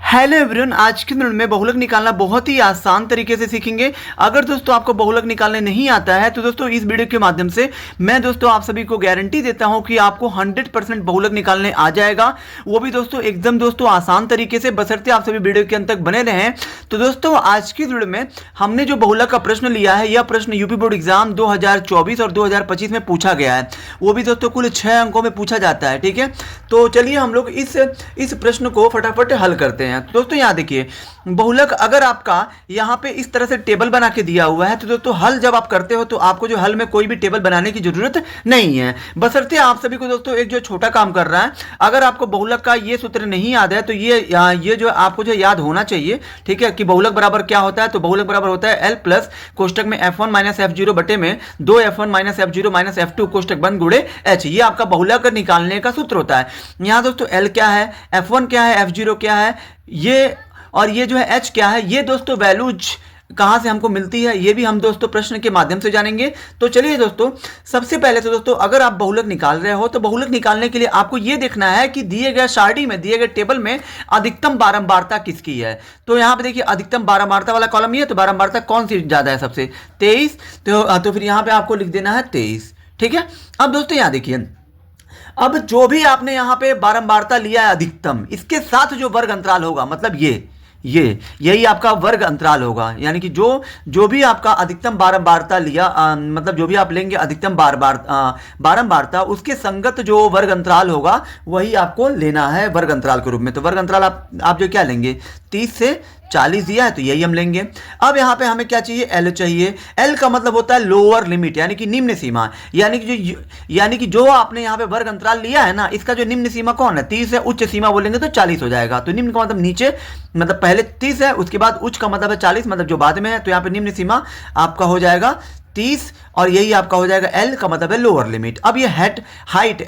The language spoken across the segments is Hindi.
हेलो एवरीवन, आज के दिन में बहुलक निकालना बहुत ही आसान तरीके से सीखेंगे। अगर दोस्तों आपको बहुलक निकालने नहीं आता है तो दोस्तों इस वीडियो के माध्यम से मैं दोस्तों आप सभी को गारंटी देता हूं कि आपको 100% बहुलक निकालने आ जाएगा, वो भी दोस्तों एकदम दोस्तों आसान तरीके से, बशर्ते आप सभी वीडियो के अंत तक बने रहें। तो दोस्तों आज की वीडियो में हमने जो बहुलक का प्रश्न लिया है, यह प्रश्न यूपी बोर्ड एग्जाम 2024 और 2025 में पूछा गया है। वो भी दोस्तों कुल 6 अंकों में पूछा जाता है। ठीक है, तो चलिए हम लोग इस प्रश्न को फटाफट हल करते हैं। दोस्तों यहाँ देखिए, बहुलक अगर आपका यहाँ पे इस तरह से टेबल बना के दिया हुआ है तो दोस्तों हल जब आप करते हो तो आपको जो हल में कोई भी टेबल बनाने की जरूरत नहीं है, बशर्ते आप सभी को दोस्तों एक जो छोटा काम कर रहा है। अगर आपको बहुलक का ये सूत्र नहीं याद है तो ये जो आपको जो याद होना चाहिए, ठीक है, कि बहुलक बराबर क्या होता है। तो बहुलक बराबर होता है L प्लस कोष्टक में F1 माइनस F0 बटे में 2F1 minus F0 minus F2 कोष्टक बंद गुणे H। ये आपका बहुलक निकालने का सूत्र होता है। यहाँ दोस्तों L क्या है, F1 क्या है, F0 क्या है, ये और ये जो है H क्या है, ये दोस्तों वैल्यूज कहां से हमको मिलती है, ये भी हम दोस्तों प्रश्न के माध्यम से जानेंगे। तो चलिए दोस्तों, सबसे पहले तो दोस्तों अगर आप बहुलक निकाल रहे हो तो बहुलक निकालने के लिए आपको ये देखना है कि दिए गए सारणी में, दिए गए टेबल में अधिकतम बारंबारता किसकी है। तो यहाँ पे देखिए अधिकतम बारंबारता वाला कॉलम ये, तो बारंबारता कौन सी ज्यादा है, सबसे 23। तो फिर यहाँ पे आपको लिख देना है 23। ठीक है, अब दोस्तों यहाँ देखिए, अब जो भी आपने यहां पे बारंबारता लिया है अधिकतम, इसके साथ जो वर्ग अंतराल होगा, मतलब यही आपका वर्ग अंतराल होगा। यानी कि जो भी आपका अधिकतम बारंबारता लिया, मतलब जो भी आप लेंगे अधिकतम बारंबारता, उसके संगत जो वर्ग अंतराल होगा वही आपको लेना है वर्ग अंतराल के रूप में। तो वर्ग अंतराल आप जो क्या लेंगे, 30 से 40 दिया है तो यही हम लेंगे। अब यहाँ पे हमें क्या चाहिए, L चाहिए। L का मतलब होता है लोअर लिमिट, यानी कि निम्न सीमा। यानी कि जो आपने यहाँ पे वर्ग अंतराल लिया है ना, इसका जो निम्न सीमा कौन है, 30 है। उच्च सीमा बोलेंगे तो 40 हो जाएगा। तो निम्न का मतलब नीचे, मतलब पहले 30 है, उसके बाद उच्च का मतलब है 40, मतलब जो बाद में है। तो यहाँ पे निम्न सीमा आपका हो जाएगा 30 और यही आपका हो जाएगा L का मतलब है लोअर लिमिट। अब ये हाइट,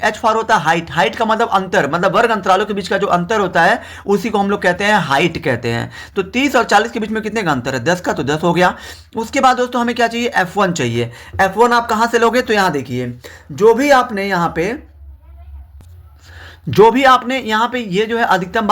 H फॉर होता है हाइट। हाइट का मतलब अंतर, मतलब वर्ग अंतरालों के बीच का जो अंतर होता है उसी को हम लोग कहते हैं हाइट कहते हैं। तो 30 और 40 के बीच में कितने का अंतर है, 10 का, तो 10 हो गया। उसके बाद दोस्तों हमें क्या चाहिए, F1 चाहिए। F1 आप कहां से लोगे, तो यहां देखिए, जो भी आपने यहाँ पे ये जो है अधिकतम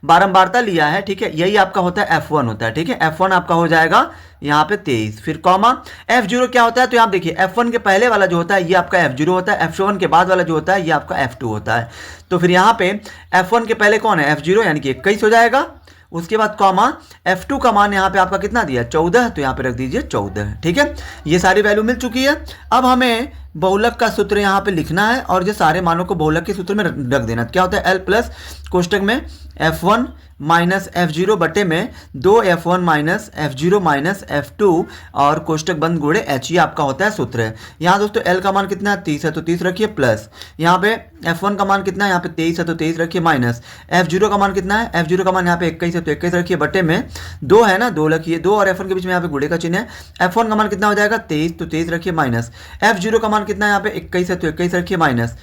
बारंबारता लिया है, ठीक है, यही आपका होता है F1 होता है। ठीक है, F1 आपका हो जाएगा यहाँ पे 23, फिर कॉमा। F0 क्या होता है, तो यहाँ देखिए F1 के पहले वाला जो होता है ये आपका F0 होता है, F1 के बाद वाला जो होता है ये आपका F2 होता है। तो फिर यहाँ पे F1 के पहले कौन है, F0, यानी कि 21 हो जाएगा। उसके बाद कॉमा, F2 का मान यहाँ पे आपका कितना दिया, 14, तो यहाँ पे रख दीजिए 14। ठीक है, ये सारी वैल्यू मिल चुकी है। अब हमें बहुलक का सूत्र यहाँ पे लिखना है और जो सारे मानों को बहुलक के सूत्र में रख देना। क्या होता है, L प्लस कोष्टक में F1 माइनस F0 बटे में 2F1 minus F0 minus F2 और कोष्टक बंद गुणे H। ये आपका होता है सूत्र। यहाँ दोस्तों L का मान कितना है, 30 है, तो 30 रखिए, प्लस यहाँ पे F1 का मान कितना है, यहाँ पे 23 है, तो 23 रखिए, माइनस F0 का मान कितना है, F0 का मान यहाँ पे 21 है, तो 21 रखिए, बटे में 2 है ना, 2 रखिए, 2 और F1 के बीच में यहाँ पे गुणे का चिन्ह है। F1 का मान कितना हो जाएगा, 23, तो 23 रखिए, माइनस F0 का मान कितना है, यहाँ पे 21 है, तो 21 रखिए, माइनस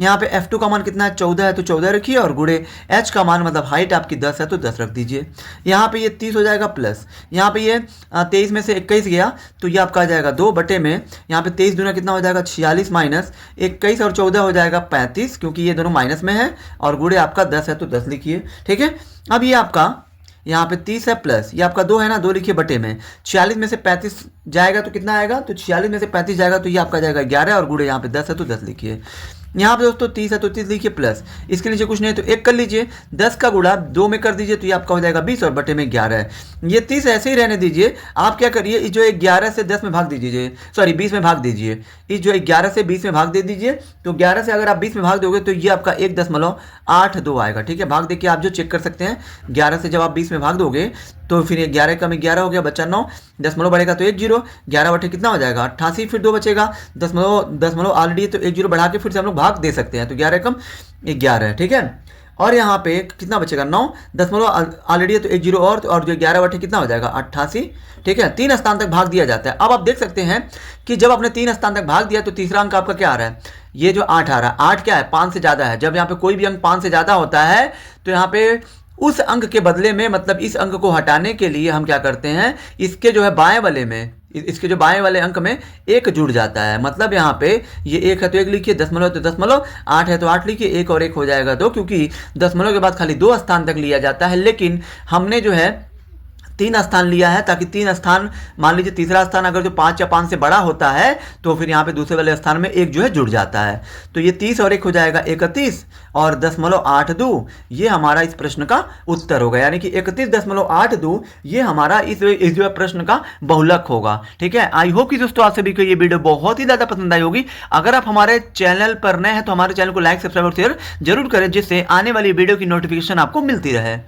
यहाँ पे F2 का मान कितना है, 14 है, तो 14 रखिए, और गुणे H का मान मतलब हाइट आपकी 10 है तो 10 रख दीजिए। यहाँ पे ये 30 हो जाएगा, प्लस यहाँ पे ये 23 में से 21 गया तो ये आपका आ जाएगा 2 बटे में, यहाँ पे 23 दूना कितना हो जाएगा 46, माइनस 21 और 14 हो जाएगा 35, क्योंकि ये दोनों माइनस में है, और गुणे आपका 10 है तो 10 लिखिए। ठीक है, अब ये आपका यहाँ पे 30 है, प्लस ये आपका 2 है ना, 2 लिखिए, बटे में 46 में से 35 जाएगा तो कितना आएगा, तो 46 में से 35 जाएगा तो ये आपका जाएगा 11, और गुणे यहाँ पे 10 है तो 10 लिखिए। यहाँ पे दोस्तों 30 है तो 30 लिखिए, प्लस इसके नीचे कुछ नहीं है तो 1 कर लीजिए, 10 का गुणा 2 में कर दीजिए तो ये आपका हो जाएगा 20 और बटे में 11 है। ये 30 ऐसे ही रहने दीजिए। आप क्या करिए, इस जो 11 से 10 में भाग दीजिए, सॉरी 20 में भाग दीजिए। इस जो 11 से 20 में भाग दे दीजिए, तो 11 से अगर आप 20 में भाग दोगे तो ये आपका 1.82 आएगा। ठीक है, भाग देखिए आप जो चेक कर सकते हैं, 11 से जब आप 20 में भाग दोगे तो फिर ये 11 का में 11 हो गया, बच्चा 9, दशमलव बढ़ेगा तो 1 0, 11 बटे कितना हो जाएगा 88, फिर 2 बचेगा, दशमलव ऑलरेडी, तो 1 0 बढ़ा के फिर से हम लोग भाग दे सकते हैं, तो 11 कम 11 है। ठीक है, और यहाँ पे कितना बचेगा, 9, दशमलव ऑलरेडी है तो 1 0 और जो 11 बटे कितना हो जाएगा 88। ठीक है, 3 स्थान तक भाग दिया जाता है। अब आप देख सकते हैं कि जब आपने 3 स्थान तक भाग दिया तो तीसरा अंक आपका क्या आ रहा है, ये जो 8 आ रहा है। 8 क्या है, 5 से ज्यादा है। जब यहाँ पे कोई भी अंक 5 से ज्यादा होता है तो यहाँ पे उस अंक के बदले में, मतलब इस अंक को हटाने के लिए हम क्या करते हैं, इसके जो है बाएं वाले में इसके जो बाएं वाले अंक में एक जुड़ जाता है, मतलब यहाँ पे ये 1 है तो 1 लिखिए, दशमलव तो दशमलव, 8 है तो 8 लिखिए, 1 और 1 हो जाएगा 2, क्योंकि दशमलव के बाद खाली 2 स्थान तक लिया जाता है, लेकिन हमने जो है 3 स्थान लिया है, ताकि 3 स्थान, मान लीजिए तीसरा स्थान अगर जो 5 या 5 से बड़ा होता है तो फिर यहाँ पे दूसरे वाले स्थान में 1 जो है जुड़ जाता है। तो ये 30 और 1 हो जाएगा 31 और 0.82 ये हमारा इस प्रश्न का उत्तर होगा, यानी कि 31.82 ये हमारा इस जो प्रश्न का बहुलक होगा। ठीक है, आई होप कि दोस्तों आप सभी को ये वीडियो बहुत ही ज़्यादा पसंद आई होगी। अगर आप हमारे चैनल पर नए हैं तो हमारे चैनल को लाइक, सब्सक्राइब और शेयर जरूर करें, जिससे आने वाली वीडियो की नोटिफिकेशन आपको मिलती रहे।